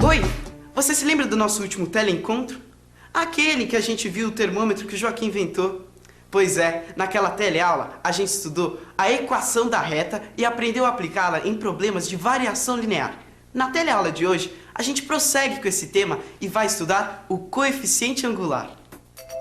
Oi, você se lembra do nosso último teleencontro? Aquele que a gente viu o termômetro que o Joaquim inventou. Pois é, naquela teleaula a gente estudou a equação da reta e aprendeu a aplicá-la em problemas de variação linear. Na teleaula de hoje, a gente prossegue com esse tema e vai estudar o coeficiente angular.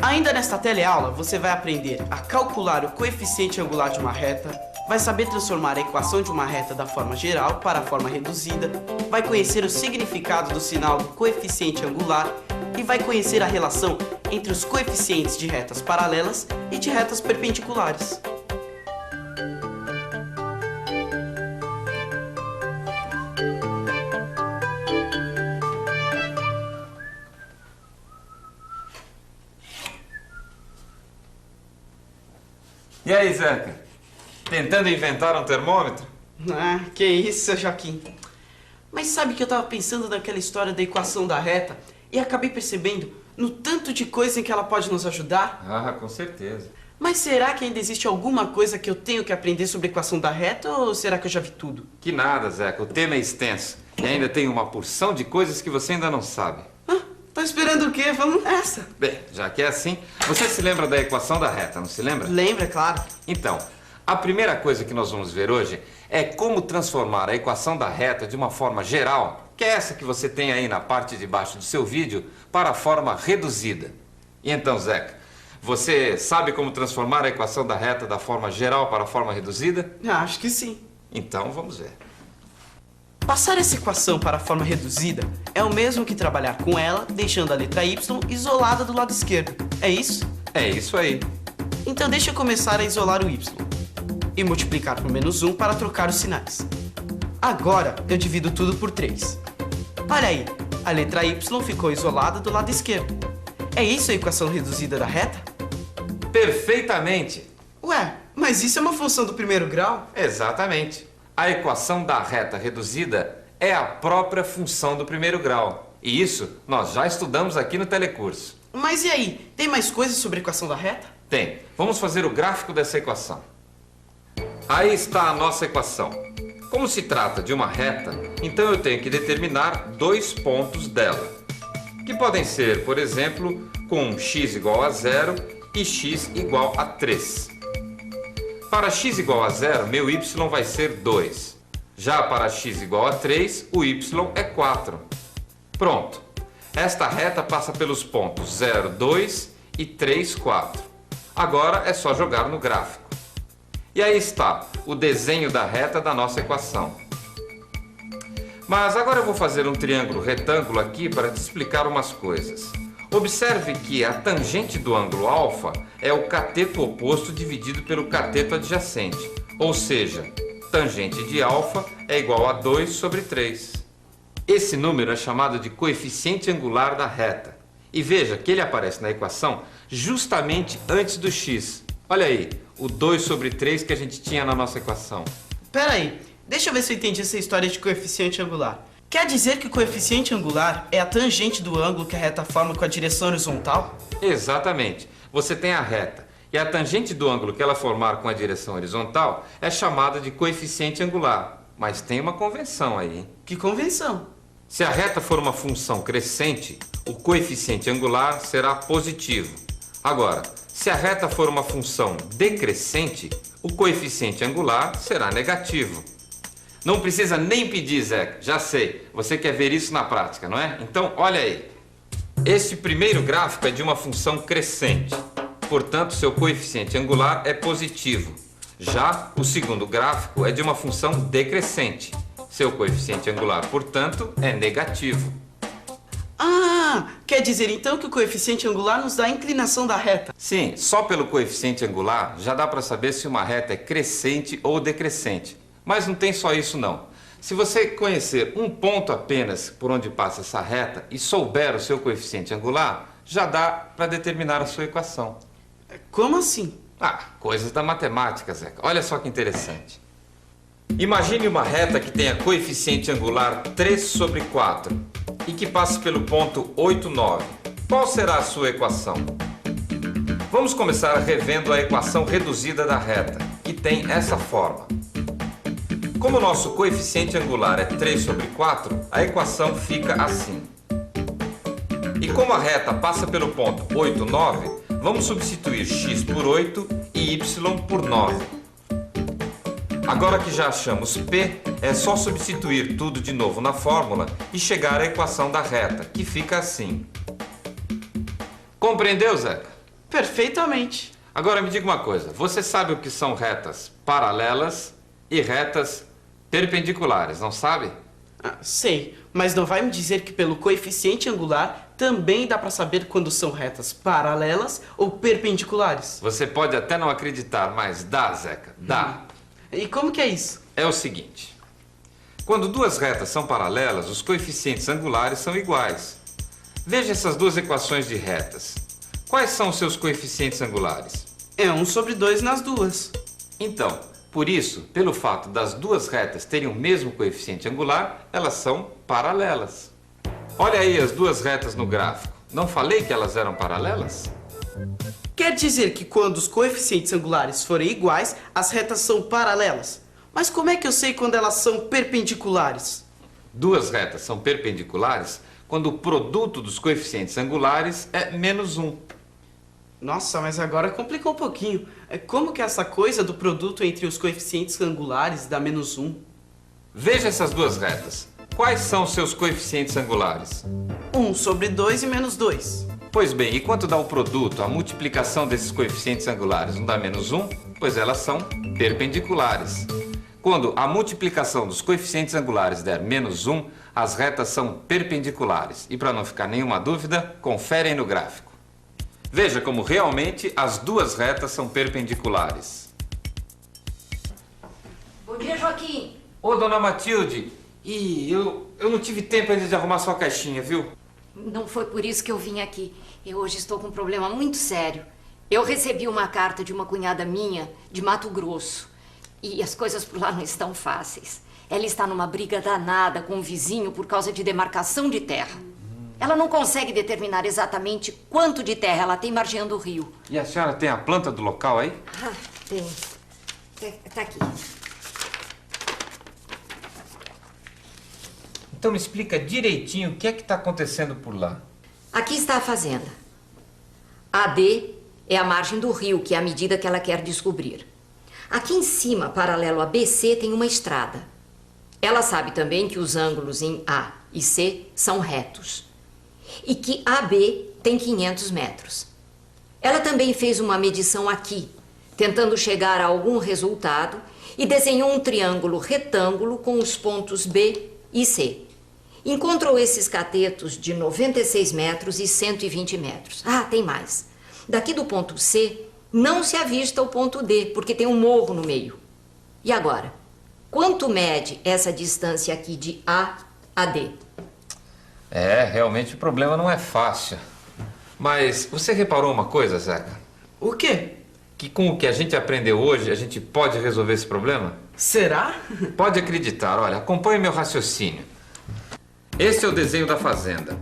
Ainda nesta teleaula, você vai aprender a calcular o coeficiente angular de uma reta, vai saber transformar a equação de uma reta da forma geral para a forma reduzida, vai conhecer o significado do sinal do coeficiente angular e vai conhecer a relação entre os coeficientes de retas paralelas e de retas perpendiculares. E aí, Zeca? Tentando inventar um termômetro? Ah, que isso, seu Joaquim. Mas sabe que eu tava pensando naquela história da equação da reta e acabei percebendo no tanto de coisa em que ela pode nos ajudar? Ah, com certeza. Mas será que ainda existe alguma coisa que eu tenho que aprender sobre a equação da reta ou será que eu já vi tudo? Que nada, Zeca. O tema é extenso. E ainda tem uma porção de coisas que você ainda não sabe. Ah, tá esperando o quê? Vamos nessa. Bem, já que é assim, você se lembra da equação da reta, não se lembra? Lembra, claro. Então, a primeira coisa que nós vamos ver hoje é como transformar a equação da reta de uma forma geral, que é essa que você tem aí na parte de baixo do seu vídeo, para a forma reduzida. E então, Zeca, você sabe como transformar a equação da reta da forma geral para a forma reduzida? Acho que sim. Então, vamos ver. Passar essa equação para a forma reduzida é o mesmo que trabalhar com ela, deixando a letra y isolada do lado esquerdo. É isso? É isso aí. Então deixa eu começar a isolar o y e multiplicar por -1 para trocar os sinais. Agora eu divido tudo por 3. Olha aí, a letra y ficou isolada do lado esquerdo. É isso a equação reduzida da reta? Perfeitamente. Ué, mas isso é uma função do primeiro grau? Exatamente. A equação da reta reduzida é a própria função do primeiro grau. E isso nós já estudamos aqui no telecurso. Mas e aí, tem mais coisas sobre a equação da reta? Tem. Vamos fazer o gráfico dessa equação. Aí está a nossa equação. Como se trata de uma reta, então eu tenho que determinar 2 pontos dela, que podem ser, por exemplo, com x igual a 0 e x igual a 3. Para x igual a 0, meu y vai ser 2. Já para x igual a 3, o y é 4. Pronto. Esta reta passa pelos pontos 0, 2 e 3, 4. Agora é só jogar no gráfico. E aí está o desenho da reta da nossa equação. Mas agora eu vou fazer um triângulo retângulo aqui para te explicar umas coisas. Observe que a tangente do ângulo alfa é o cateto oposto dividido pelo cateto adjacente. Ou seja, tangente de alfa é igual a 2 sobre 3. Esse número é chamado de coeficiente angular da reta. E veja que ele aparece na equação justamente antes do x. Olha aí, o 2 sobre 3 que a gente tinha na nossa equação. Pera aí, deixa eu ver se eu entendi essa história de coeficiente angular. Quer dizer que o coeficiente angular é a tangente do ângulo que a reta forma com a direção horizontal? Exatamente. Você tem a reta. E a tangente do ângulo que ela formar com a direção horizontal é chamada de coeficiente angular. Mas tem uma convenção aí, hein? Que convenção? Se a reta for uma função crescente, o coeficiente angular será positivo. Agora, se a reta for uma função decrescente, o coeficiente angular será negativo. Não precisa nem pedir, Zeca. Já sei. Você quer ver isso na prática, não é? Então, olha aí. Esse primeiro gráfico é de uma função crescente. Portanto, seu coeficiente angular é positivo. Já o segundo gráfico é de uma função decrescente. Seu coeficiente angular, portanto, é negativo. Ah, quer dizer então que o coeficiente angular nos dá a inclinação da reta? Sim, só pelo coeficiente angular já dá para saber se uma reta é crescente ou decrescente. Mas não tem só isso não. Se você conhecer um ponto apenas por onde passa essa reta e souber o seu coeficiente angular, já dá para determinar a sua equação. Como assim? Ah, coisas da matemática, Zeca. Olha só que interessante. Imagine uma reta que tenha coeficiente angular 3 sobre 4 e que passe pelo ponto 8, 9. Qual será a sua equação? Vamos começar revendo a equação reduzida da reta, que tem essa forma. Como o nosso coeficiente angular é 3 sobre 4, a equação fica assim. E como a reta passa pelo ponto 8, 9, vamos substituir x por 8 e y por 9. Agora que já achamos P, é só substituir tudo de novo na fórmula e chegar à equação da reta, que fica assim. Compreendeu, Zeca? Perfeitamente. Agora me diga uma coisa, você sabe o que são retas paralelas e retas perpendiculares, não sabe? Sei, mas não vai me dizer que pelo coeficiente angular também dá para saber quando são retas paralelas ou perpendiculares? Você pode até não acreditar, mas dá, Zeca, dá. E como que é isso? É o seguinte, quando duas retas são paralelas, os coeficientes angulares são iguais. Veja essas duas equações de retas. Quais são os seus coeficientes angulares? É 1 sobre 2 nas duas. Então, por isso, pelo fato das duas retas terem o mesmo coeficiente angular, elas são paralelas. Olha aí as duas retas no gráfico. Não falei que elas eram paralelas? Quer dizer que quando os coeficientes angulares forem iguais, as retas são paralelas. Mas como é que eu sei quando elas são perpendiculares? Duas retas são perpendiculares quando o produto dos coeficientes angulares é menos 1. Nossa, mas agora complicou um pouquinho. Como que é essa coisa do produto entre os coeficientes angulares dá menos 1? Veja essas duas retas. Quais são os seus coeficientes angulares? 1 sobre 2 e menos 2. Pois bem, e quanto dá o produto, a multiplicação desses coeficientes angulares? Não dá menos 1? Pois elas são perpendiculares. Quando a multiplicação dos coeficientes angulares der menos 1, as retas são perpendiculares. E para não ficar nenhuma dúvida, conferem no gráfico. Veja como realmente as duas retas são perpendiculares. Bom dia, Joaquim. Ô, dona Matilde, eu não tive tempo ainda de arrumar sua caixinha, viu? Não foi por isso que eu vim aqui. Eu hoje estou com um problema muito sério. Eu recebi uma carta de uma cunhada minha de Mato Grosso. E as coisas por lá não estão fáceis. Ela está numa briga danada com o vizinho por causa de demarcação de terra. Ela não consegue determinar exatamente quanto de terra ela tem margeando o rio. E a senhora tem a planta do local aí? Ah, tem. Tá aqui. Então me explica direitinho o que é que está acontecendo por lá. Aqui está a fazenda. AD é a margem do rio, que é a medida que ela quer descobrir. Aqui em cima, paralelo a BC, tem uma estrada. Ela sabe também que os ângulos em A e C são retos. E que AB tem 500 metros. Ela também fez uma medição aqui, tentando chegar a algum resultado, e desenhou um triângulo retângulo com os pontos B e C. Encontrou esses catetos de 96 metros e 120 metros. Ah, tem mais. Daqui do ponto C, não se avista o ponto D, porque tem um morro no meio. E agora? Quanto mede essa distância aqui de A a D? Realmente o problema não é fácil. Mas você reparou uma coisa, Zeca? O quê? Que com o que a gente aprendeu hoje, a gente pode resolver esse problema? Será? Pode acreditar, olha, acompanhe meu raciocínio. Esse é o desenho da fazenda.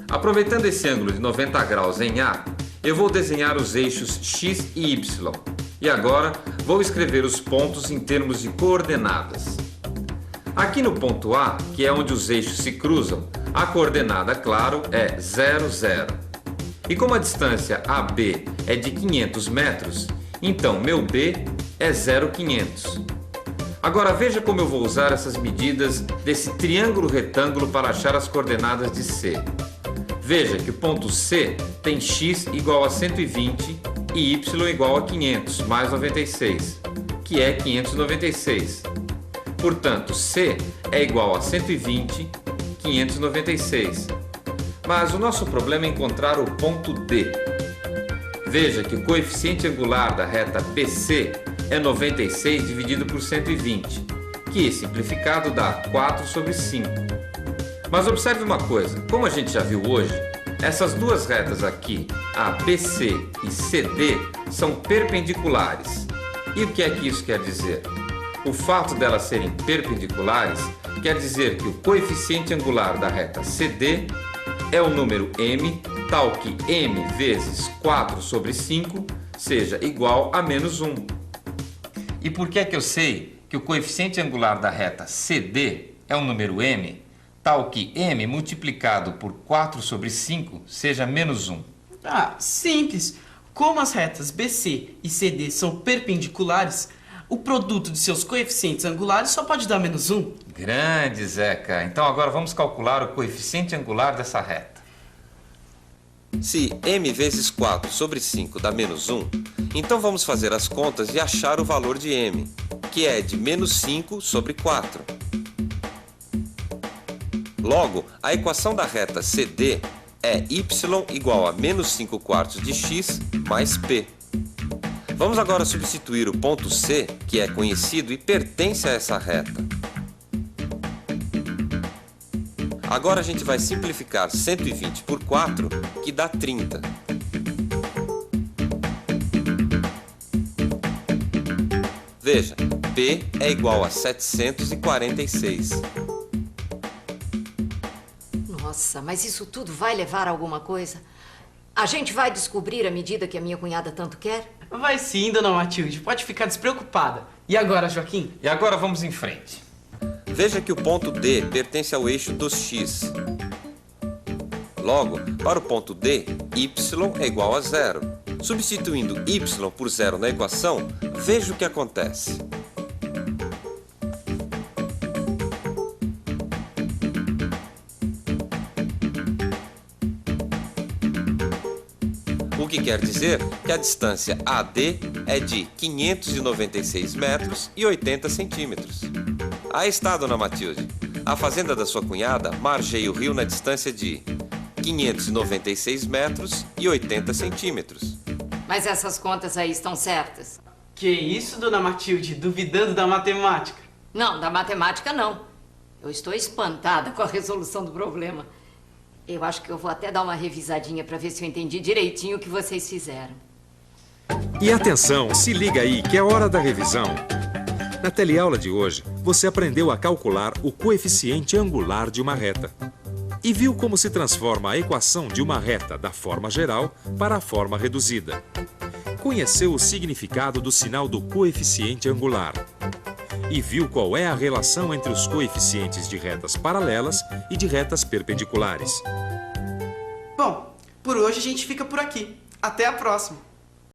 Aproveitando esse ângulo de 90 graus em A, eu vou desenhar os eixos X e Y. E agora vou escrever os pontos em termos de coordenadas. Aqui no ponto A, que é onde os eixos se cruzam, a coordenada, claro, é 0, 0. E como a distância AB é de 500 metros, então meu B é 0,500. Agora veja como eu vou usar essas medidas desse triângulo retângulo para achar as coordenadas de C. Veja que o ponto C tem x igual a 120 e y igual a 500 mais 96, que é 596. Portanto, C é igual a 120, 596. Mas o nosso problema é encontrar o ponto D. Veja que o coeficiente angular da reta BC é 96 dividido por 120, que simplificado dá 4 sobre 5. Mas observe uma coisa, como a gente já viu hoje, essas duas retas aqui, a BC e CD, são perpendiculares. E o que é que isso quer dizer? O fato delas serem perpendiculares quer dizer que o coeficiente angular da reta CD é o número m, tal que m vezes 4 sobre 5 seja igual a menos 1. E por que é que eu sei que o coeficiente angular da reta CD é um número m, tal que m multiplicado por 4 sobre 5 seja menos 1. Ah, simples. Como as retas BC e CD são perpendiculares, o produto de seus coeficientes angulares só pode dar menos 1. Grande, Zeca. Então agora vamos calcular o coeficiente angular dessa reta. Se m vezes 4 sobre 5 dá menos 1, então vamos fazer as contas e achar o valor de m, que é de menos 5 sobre 4. Logo, a equação da reta CD é y igual a menos 5 quartos de x mais p. Vamos agora substituir o ponto C, que é conhecido e pertence a essa reta. Agora a gente vai simplificar 120 por 4, que dá 30. Veja, P é igual a 746. Nossa, mas isso tudo vai levar a alguma coisa? A gente vai descobrir a medida que a minha cunhada tanto quer? Vai sim, dona Matilde, pode ficar despreocupada. E agora, Joaquim? E agora vamos em frente. Veja que o ponto D pertence ao eixo dos x. Logo, para o ponto D, y é igual a 0. Substituindo y por 0 na equação, veja o que acontece. O que quer dizer que a distância AD é de 596 metros e 80 centímetros. Aí está, dona Matilde. A fazenda da sua cunhada margeia o rio na distância de 596 metros e 80 centímetros. Mas essas contas aí estão certas? Que isso, dona Matilde, duvidando da matemática? Não, da matemática não. Eu estou espantada com a resolução do problema. Eu acho que eu vou até dar uma revisadinha para ver se eu entendi direitinho o que vocês fizeram. E atenção, se liga aí que é hora da revisão. Na teleaula de hoje, você aprendeu a calcular o coeficiente angular de uma reta. E viu como se transforma a equação de uma reta da forma geral para a forma reduzida. Conheceu o significado do sinal do coeficiente angular. E viu qual é a relação entre os coeficientes de retas paralelas e de retas perpendiculares. Bom, por hoje a gente fica por aqui. Até a próxima!